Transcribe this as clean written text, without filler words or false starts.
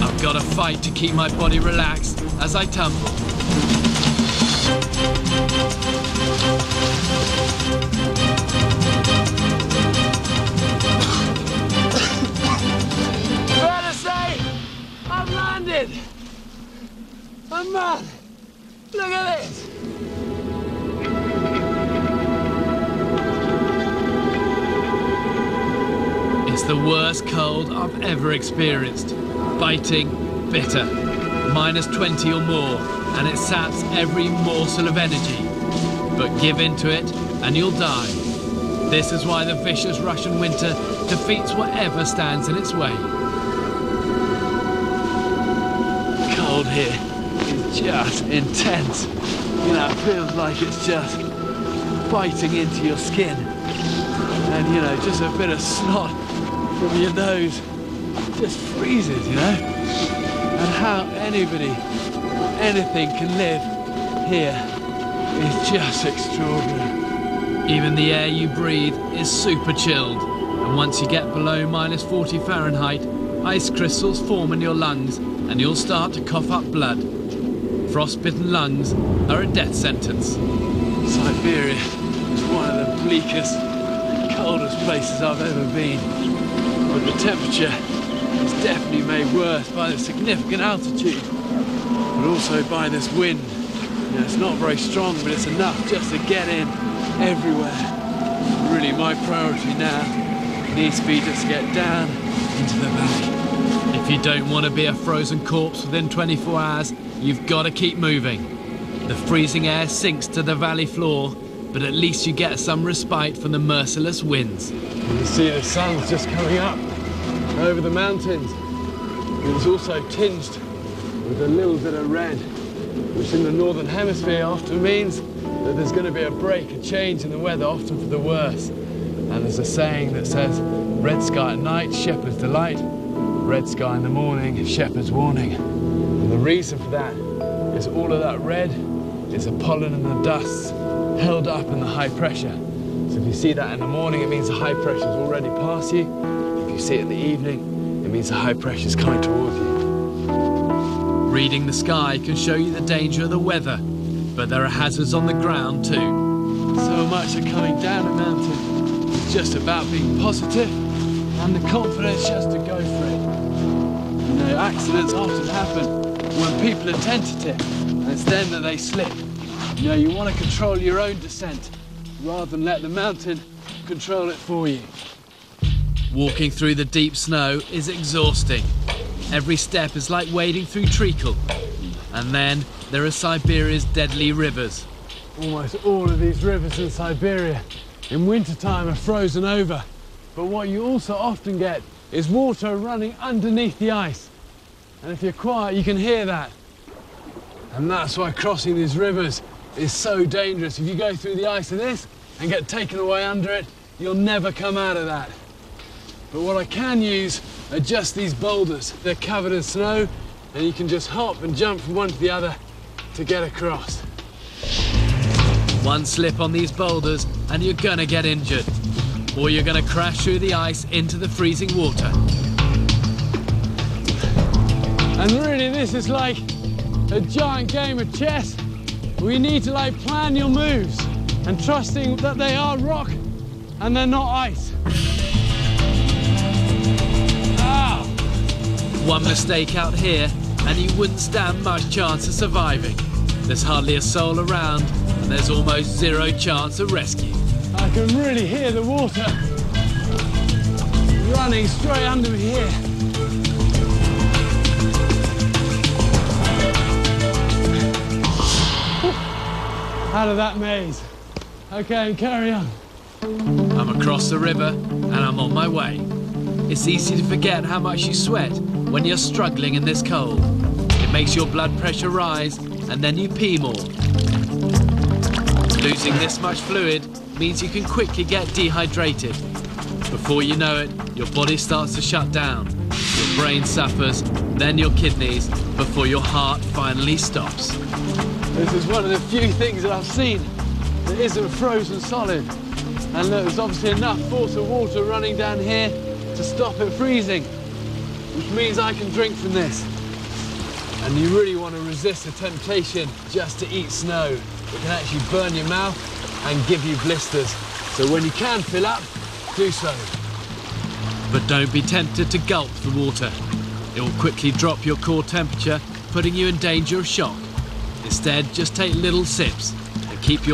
I've got to fight to keep my body relaxed as I tumble. Fair to say, I've landed. I'm mad. Look at this. It's the worst cold I've ever experienced. Biting, bitter, -20 or more, and it saps every morsel of energy. But give in to it and you'll die. This is why the vicious Russian winter defeats whatever stands in its way. Cold here is just intense. You know, it feels like it's just biting into your skin. And, you know, just a bit of snot from your nose just freezes, you know? And how anybody or anything can live here is just extraordinary. Even the air you breathe is super chilled, and once you get below -40 Fahrenheit, ice crystals form in your lungs and you'll start to cough up blood. Frostbitten lungs are a death sentence. Siberia is one of the bleakest, coldest places I've ever been. But the temperature is definitely made worse by the significant altitude, but also by this wind. You know, it's not very strong, but it's enough just to get in everywhere. Really, my priority now needs to be just to get down into the valley. If you don't want to be a frozen corpse within 24 hours, you've got to keep moving. The freezing air sinks to the valley floor, but at least you get some respite from the merciless winds. You can see the sun's just coming up over the mountains. It's also tinged with a little bit of red, which in the northern hemisphere often means that there's going to be a break, a change in the weather, often for the worse. And there's a saying that says, red sky at night, shepherd's delight, red sky in the morning, shepherd's warning. And the reason for that is all of that red is the pollen and the dust held up in the high pressure. So if you see that in the morning, it means the high pressure is already past you. If you see it in the evening, it means the high pressure is coming towards you. Reading the sky can show you the danger of the weather, but there are hazards on the ground too. So much of coming down a mountain is just about being positive and the confidence just to go for it. You know, accidents often happen when people are tentative, and it's then that they slip. You know, you want to control your own descent rather than let the mountain control it for you. Walking through the deep snow is exhausting. Every step is like wading through treacle. And then there are Siberia's deadly rivers. Almost all of these rivers in Siberia in wintertime are frozen over. But what you also often get is water running underneath the ice. And if you're quiet, you can hear that. And that's why crossing these rivers is so dangerous. If you go through the ice of this and get taken away under it, you'll never come out of that. But what I can use are just these boulders. They're covered in snow, and you can just hop and jump from one to the other to get across. One slip on these boulders and you're gonna get injured, or you're gonna crash through the ice into the freezing water. And really, this is like a giant game of chess. We need to plan your moves and trusting that they are rock and they're not ice. Ah! One mistake out here and you wouldn't stand much chance of surviving. There's hardly a soul around and there's almost zero chance of rescue. I can really hear the water running straight under me here. Out of that maze. Okay, carry on. I'm across the river and I'm on my way. It's easy to forget how much you sweat when you're struggling in this cold. It makes your blood pressure rise and then you pee more. Losing this much fluid means you can quickly get dehydrated. Before you know it, your body starts to shut down. Your brain suffers, then your kidneys, before your heart finally stops. This is one of the few things that I've seen that isn't frozen solid. And there's obviously enough force of water running down here to stop it freezing. which means I can drink from this. And you really want to resist the temptation just to eat snow. It can actually burn your mouth and give you blisters. So when you can fill up, do so. But don't be tempted to gulp the water. It will quickly drop your core temperature, putting you in danger of shock. Instead, just take little sips and keep your